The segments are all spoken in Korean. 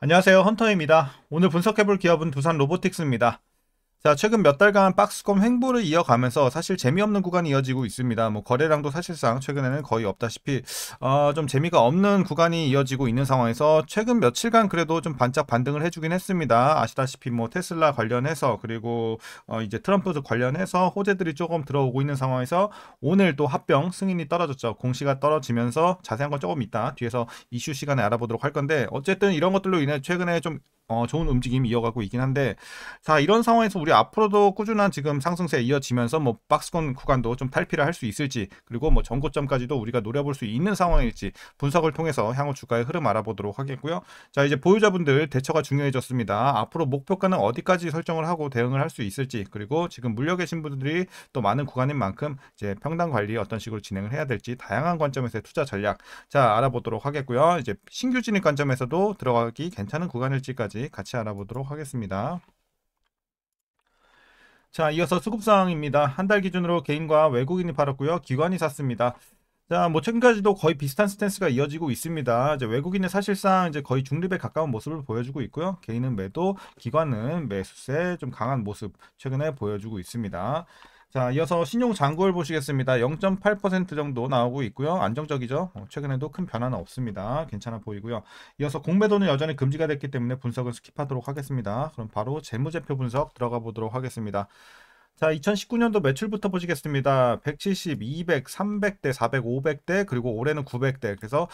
안녕하세요. 헌터입니다. 오늘 분석해볼 기업은 두산 로보틱스입니다. 자, 최근 몇 달간 박스권 횡보를 이어가면서 사실 재미없는 구간이 이어지고 있습니다. 뭐 거래량도 사실상 최근에는 거의 없다시피 좀 재미가 없는 구간이 이어지고 있는 상황에서 최근 며칠간 그래도 좀 반짝 반등을 해주긴 했습니다. 아시다시피 뭐 테슬라 관련해서 그리고 이제 트럼프 관련해서 호재들이 조금 들어오고 있는 상황에서 오늘 또 합병 승인이 떨어졌죠. 공시가 떨어지면서 자세한 건 조금 이따 뒤에서 이슈 시간에 알아보도록 할 건데 어쨌든 이런 것들로 인해 최근에 좀 좋은 움직임이 이어가고 있긴 한데, 자, 이런 상황에서 우리 앞으로도 꾸준한 지금 상승세 이어지면서 뭐 박스권 구간도 좀 탈피를 할 수 있을지, 그리고 뭐 전고점까지도 우리가 노려볼 수 있는 상황일지 분석을 통해서 향후 주가의 흐름 알아보도록 하겠고요. 자, 이제 보유자분들 대처가 중요해졌습니다. 앞으로 목표가는 어디까지 설정을 하고 대응을 할 수 있을지, 그리고 지금 물려 계신 분들이 또 많은 구간인 만큼 이제 평단 관리 어떤 식으로 진행을 해야 될지 다양한 관점에서의 투자 전략 자 알아보도록 하겠고요. 이제 신규 진입 관점에서도 들어가기 괜찮은 구간일지까지 같이 알아보도록 하겠습니다. 자, 이어서 수급상황입니다. 한 달 기준으로 개인과 외국인이 팔았고요. 기관이 샀습니다. 자, 뭐 최근까지도 거의 비슷한 스탠스가 이어지고 있습니다. 이제 외국인은 사실상 이제 거의 중립에 가까운 모습을 보여주고 있고요. 개인은 매도, 기관은 매수세 좀 강한 모습 최근에 보여주고 있습니다. 자, 이어서 신용 잔고를 보시겠습니다. 0.8% 정도 나오고 있고요. 안정적이죠. 최근에도 큰 변화는 없습니다. 괜찮아 보이고요. 이어서 공매도는 여전히 금지가 됐기 때문에 분석은 스킵하도록 하겠습니다. 그럼 바로 재무제표 분석 들어가 보도록 하겠습니다. 자, 2019년도 매출부터 보시겠습니다. 170, 200, 300대, 400, 500대, 그리고 올해는 900대. 그래서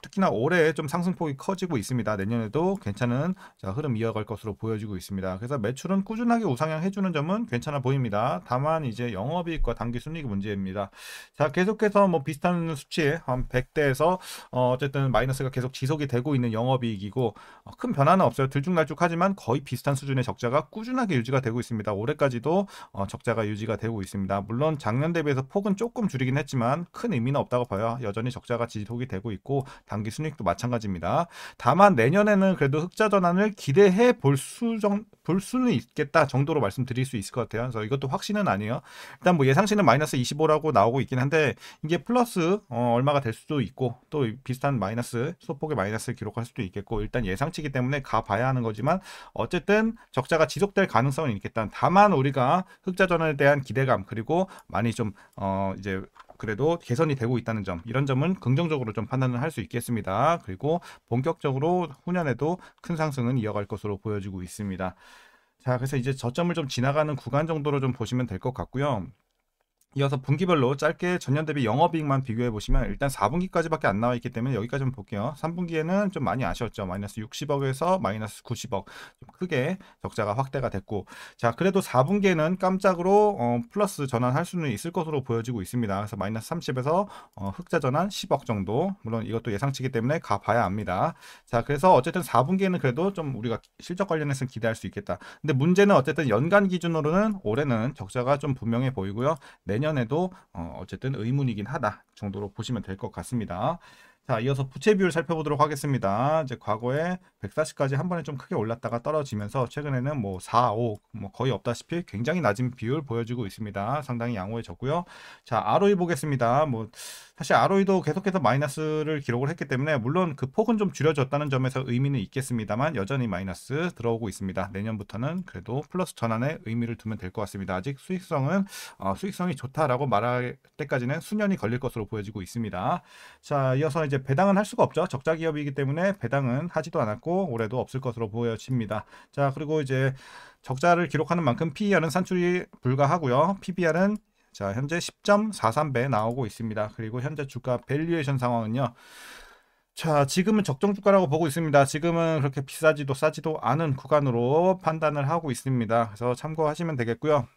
특히나 올해 좀 상승폭이 커지고 있습니다. 내년에도 괜찮은 자, 흐름 이어갈 것으로 보여지고 있습니다. 그래서 매출은 꾸준하게 우상향 해주는 점은 괜찮아 보입니다. 다만 이제 영업이익과 당기순이익이 문제입니다. 자, 계속해서 뭐 비슷한 수치에 한 100대에서 어쨌든 마이너스가 계속 지속이 되고 있는 영업이익이고 큰 변화는 없어요. 들쭉날쭉하지만 거의 비슷한 수준의 적자가 꾸준하게 유지가 되고 있습니다. 올해까지도 적자가 유지가 되고 있습니다. 물론 작년 대비해서 폭은 조금 줄이긴 했지만 큰 의미는 없다고 봐요. 여전히 적자가 지속이 되고 있고 당기 순이익도 마찬가지입니다. 다만 내년에는 그래도 흑자 전환을 기대해 볼 수는 있겠다 정도로 말씀드릴 수 있을 것 같아요. 그래서 이것도 확신은 아니에요. 일단 뭐 예상치는 마이너스 25라고 나오고 있긴 한데 이게 플러스 얼마가 될 수도 있고 또 비슷한 마이너스 소폭의 마이너스를 기록할 수도 있겠고 일단 예상치기 때문에 가봐야 하는 거지만 어쨌든 적자가 지속될 가능성은 있겠다. 다만 우리가 흑자 전환에 대한 기대감 그리고 많이 좀 이제 그래도 개선이 되고 있다는 점 이런 점은 긍정적으로 좀 판단을 할 수 있겠습니다. 그리고 본격적으로 후년에도 큰 상승은 이어갈 것으로 보여지고 있습니다. 자, 그래서 이제 저점을 좀 지나가는 구간 정도로 좀 보시면 될 것 같고요. 이어서 분기별로 짧게 전년 대비 영업이익만 비교해 보시면 일단 4분기까지밖에 안 나와 있기 때문에 여기까지 좀 볼게요. 3분기에는 좀 많이 아쉬웠죠. 마이너스 60억에서 마이너스 90억 좀 크게 적자가 확대가 됐고 자 그래도 4분기에는 깜짝으로 플러스 전환할 수는 있을 것으로 보여지고 있습니다. 그래서 마이너스 30에서 흑자 전환 10억 정도 물론 이것도 예상치기 때문에 가봐야 합니다. 자 그래서 어쨌든 4분기에는 그래도 좀 우리가 실적 관련해서 기대할 수 있겠다. 근데 문제는 어쨌든 연간 기준으로는 올해는 적자가 좀 분명해 보이고요. 내년에도 어쨌든 의문이긴 하다 정도로 보시면 될 것 같습니다. 자, 이어서 부채 비율 살펴보도록 하겠습니다. 이제 과거에 140까지 한 번에 좀 크게 올랐다가 떨어지면서 최근에는 뭐 4, 5, 뭐 거의 없다시피 굉장히 낮은 비율 보여지고 있습니다. 상당히 양호해졌고요. 자, ROE 보겠습니다. 뭐 사실 ROE도 계속해서 마이너스를 기록을 했기 때문에 물론 그 폭은 좀 줄여졌다는 점에서 의미는 있겠습니다만 여전히 마이너스 들어오고 있습니다. 내년부터는 그래도 플러스 전환에 의미를 두면 될 것 같습니다. 아직 수익성이 좋다라고 말할 때까지는 수년이 걸릴 것으로 보여지고 있습니다. 자, 이어서 이제 배당은 할 수가 없죠. 적자 기업이기 때문에 배당은 하지도 않았고 올해도 없을 것으로 보여집니다. 자, 그리고 이제 적자를 기록하는 만큼 PER은 산출이 불가하고요. PBR은 자, 현재 10.43배 나오고 있습니다. 그리고 현재 주가 밸류에이션 상황은요. 자, 지금은 적정 주가라고 보고 있습니다. 지금은 그렇게 비싸지도 싸지도 않은 구간으로 판단을 하고 있습니다. 그래서 참고하시면 되겠고요.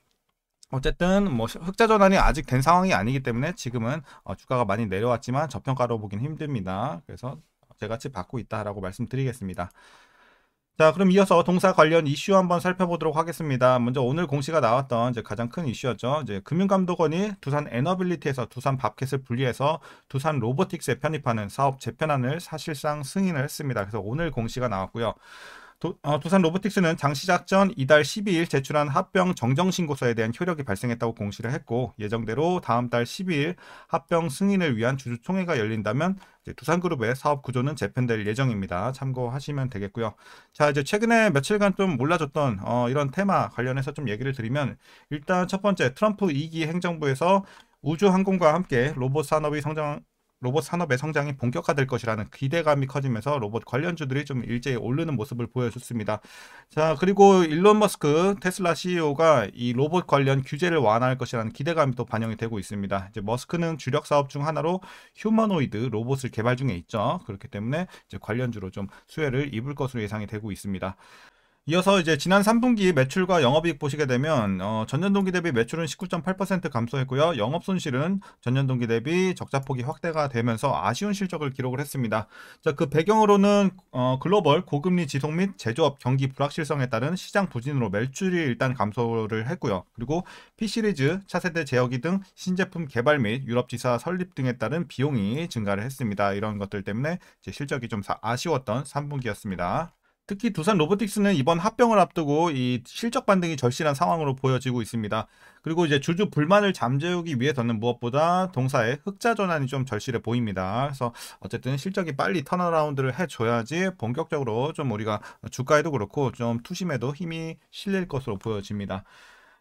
어쨌든 뭐 흑자 전환이 아직 된 상황이 아니기 때문에 지금은 주가가 많이 내려왔지만 저평가로 보긴 힘듭니다. 그래서 제같이 받고 있다라고 말씀드리겠습니다. 자, 그럼 이어서 동사 관련 이슈 한번 살펴보도록 하겠습니다. 먼저 오늘 공시가 나왔던 이제 가장 큰 이슈였죠. 이제 금융감독원이 두산 에너빌리티에서 두산 밥켓을 분리해서 두산 로보틱스에 편입하는 사업 재편안을 사실상 승인을 했습니다. 그래서 오늘 공시가 나왔고요. 두산 로보틱스는 장 시작 전 이달 12일 제출한 합병 정정 신고서에 대한 효력이 발생했다고 공시를 했고, 예정대로 다음 달 12일 합병 승인을 위한 주주총회가 열린다면 이제 두산그룹의 사업 구조는 재편될 예정입니다. 참고하시면 되겠고요. 자, 이제 최근에 며칠간 좀 몰라졌던 이런 테마 관련해서 좀 얘기를 드리면, 일단 첫 번째, 트럼프 2기 행정부에서 우주항공과 함께 로봇 산업의 성장이 본격화될 것이라는 기대감이 커지면서 로봇 관련주들이 좀 일제히 오르는 모습을 보여줬습니다. 자, 그리고 일론 머스크 테슬라 CEO가 이 로봇 관련 규제를 완화할 것이라는 기대감이 또 반영이 되고 있습니다. 이제 머스크는 주력 사업 중 하나로 휴머노이드 로봇을 개발 중에 있죠. 그렇기 때문에 이제 관련주로 좀 수혜를 입을 것으로 예상이 되고 있습니다. 이어서 이제 지난 3분기 매출과 영업이익 보시게 되면 전년 동기 대비 매출은 19.8% 감소했고요. 영업 손실은 전년 동기 대비 적자폭이 확대가 되면서 아쉬운 실적을 기록을 했습니다. 자, 그 배경으로는 글로벌 고금리 지속 및 제조업 경기 불확실성에 따른 시장 부진으로 매출이 일단 감소를 했고요. 그리고 P시리즈, 차세대 제어기 등 신제품 개발 및 유럽 지사 설립 등에 따른 비용이 증가를 했습니다. 이런 것들 때문에 제 실적이 좀 아쉬웠던 3분기였습니다. 특히 두산 로보틱스는 이번 합병을 앞두고 이 실적 반등이 절실한 상황으로 보여지고 있습니다. 그리고 이제 주주 불만을 잠재우기 위해서는 무엇보다 동사의 흑자 전환이 좀 절실해 보입니다. 그래서 어쨌든 실적이 빨리 턴어라운드를 해줘야지 본격적으로 좀 우리가 주가에도 그렇고 좀 투심에도 힘이 실릴 것으로 보여집니다.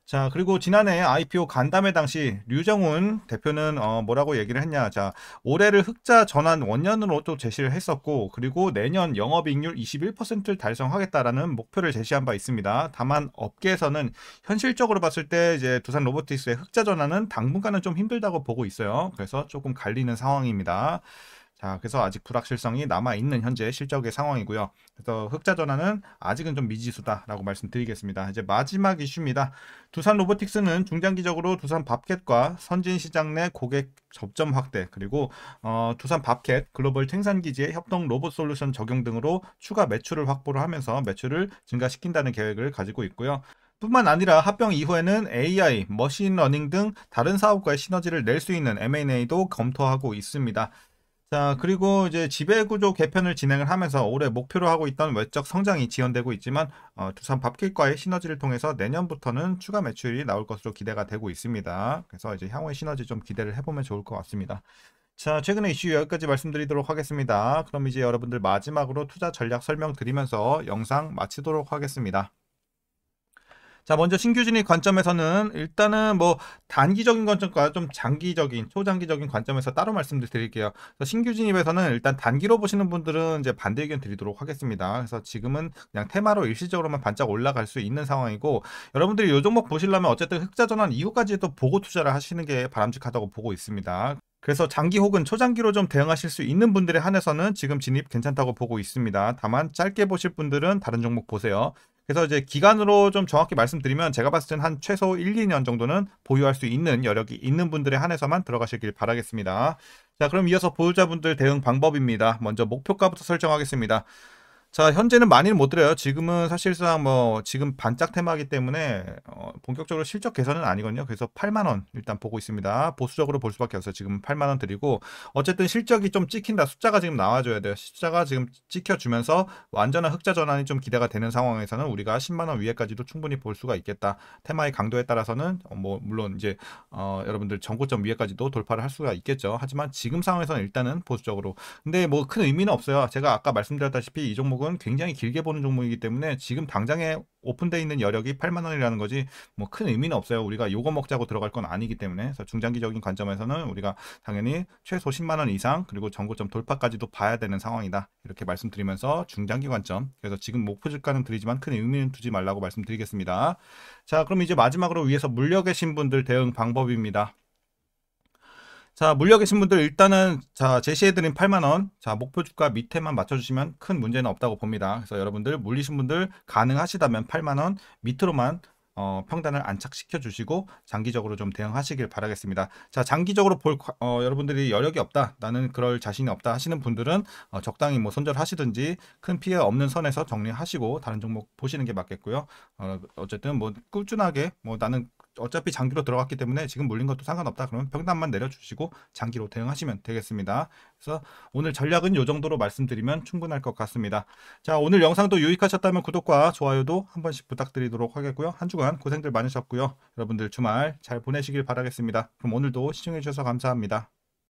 자, 그리고 지난해 IPO 간담회 당시 류정훈 대표는 뭐라고 얘기를 했냐. 자, 올해를 흑자 전환 원년으로 또 제시를 했었고, 그리고 내년 영업이익률 21%를 달성하겠다라는 목표를 제시한 바 있습니다. 다만 업계에서는 현실적으로 봤을 때 이제 두산 로보틱스의 흑자 전환은 당분간은 좀 힘들다고 보고 있어요. 그래서 조금 갈리는 상황입니다. 자, 그래서 아직 불확실성이 남아있는 현재 실적의 상황이고요. 그래서 흑자 전환은 아직은 좀 미지수다라고 말씀드리겠습니다. 이제 마지막 이슈입니다. 두산 로보틱스는 중장기적으로 두산 밥캣과 선진 시장 내 고객 접점 확대, 그리고 두산 밥캣 글로벌 생산기지의 협동 로봇 솔루션 적용 등으로 추가 매출을 확보를 하면서 매출을 증가시킨다는 계획을 가지고 있고요. 뿐만 아니라 합병 이후에는 AI, 머신러닝 등 다른 사업과의 시너지를 낼 수 있는 M&A도 검토하고 있습니다. 자, 그리고 이제 지배구조 개편을 진행을 하면서 올해 목표로 하고 있던 외적 성장이 지연되고 있지만 두산 밥kit과의 시너지를 통해서 내년부터는 추가 매출이 나올 것으로 기대가 되고 있습니다. 그래서 이제 향후의 시너지 좀 기대를 해보면 좋을 것 같습니다. 자, 최근의 이슈 여기까지 말씀드리도록 하겠습니다. 그럼 이제 여러분들 마지막으로 투자 전략 설명드리면서 영상 마치도록 하겠습니다. 자, 먼저 신규 진입 관점에서는 일단은 뭐 단기적인 관점과 좀 장기적인, 초장기적인 관점에서 따로 말씀을 드릴게요. 그래서 신규 진입에서는 일단 단기로 보시는 분들은 이제 반대 의견 드리도록 하겠습니다. 그래서 지금은 그냥 테마로 일시적으로만 반짝 올라갈 수 있는 상황이고, 여러분들이 이 종목 보시려면 어쨌든 흑자 전환 이후까지도 보고 투자를 하시는 게 바람직하다고 보고 있습니다. 그래서 장기 혹은 초장기로 좀 대응하실 수 있는 분들에 한해서는 지금 진입 괜찮다고 보고 있습니다. 다만 짧게 보실 분들은 다른 종목 보세요. 그래서 이제 기간으로 좀 정확히 말씀드리면 제가 봤을 땐 한 최소 1, 2년 정도는 보유할 수 있는 여력이 있는 분들에 한해서만 들어가시길 바라겠습니다. 자, 그럼 이어서 보유자분들 대응 방법입니다. 먼저 목표가부터 설정하겠습니다. 자, 현재는 많이는 못 드려요. 지금은 사실상 뭐 지금 반짝 테마이기 때문에 본격적으로 실적 개선은 아니거든요. 그래서 8만 원 일단 보고 있습니다. 보수적으로 볼 수밖에 없어요. 지금 8만 원 드리고, 어쨌든 실적이 좀 찍힌다. 숫자가 지금 나와줘야 돼요. 숫자가 지금 찍혀주면서 완전한 흑자 전환이 좀 기대가 되는 상황에서는 우리가 10만 원 위에까지도 충분히 볼 수가 있겠다. 테마의 강도에 따라서는 뭐 물론 이제 여러분들 전고점 위에까지도 돌파를 할 수가 있겠죠. 하지만 지금 상황에서는 일단은 보수적으로. 근데 뭐 큰 의미는 없어요. 제가 아까 말씀드렸다시피 이 종목은 굉장히 길게 보는 종목이기 때문에 지금 당장에 오픈되어 있는 여력이 8만 원이라는 거지 뭐 큰 의미는 없어요. 우리가 요거 먹자고 들어갈 건 아니기 때문에. 그래서 중장기적인 관점에서는 우리가 당연히 최소 10만 원 이상 그리고 전고점 돌파까지도 봐야 되는 상황이다. 이렇게 말씀드리면서 중장기 관점, 그래서 지금 목표 주가는 드리지만 큰 의미는 두지 말라고 말씀드리겠습니다. 자, 그럼 이제 마지막으로 위에서 물려 계신 분들 대응 방법입니다. 자, 물려 계신 분들 일단은 자, 제시해드린 8만원, 자, 목표 주가 밑에만 맞춰주시면 큰 문제는 없다고 봅니다. 그래서 여러분들 물리신 분들 가능하시다면 8만원 밑으로만 평단을 안착시켜 주시고 장기적으로 좀 대응하시길 바라겠습니다. 자, 장기적으로 여러분들이 여력이 없다, 나는 그럴 자신이 없다 하시는 분들은 적당히 뭐 손절하시든지 큰 피해 없는 선에서 정리하시고 다른 종목 보시는 게 맞겠고요. 어쨌든 뭐 꾸준하게 뭐 나는 어차피 장기로 들어갔기 때문에 지금 물린 것도 상관없다. 그러면 평단만 내려주시고 장기로 대응하시면 되겠습니다. 그래서 오늘 전략은 이 정도로 말씀드리면 충분할 것 같습니다. 자, 오늘 영상도 유익하셨다면 구독과 좋아요도 한 번씩 부탁드리도록 하겠고요. 한 주간 고생들 많으셨고요. 여러분들 주말 잘 보내시길 바라겠습니다. 그럼 오늘도 시청해 주셔서 감사합니다.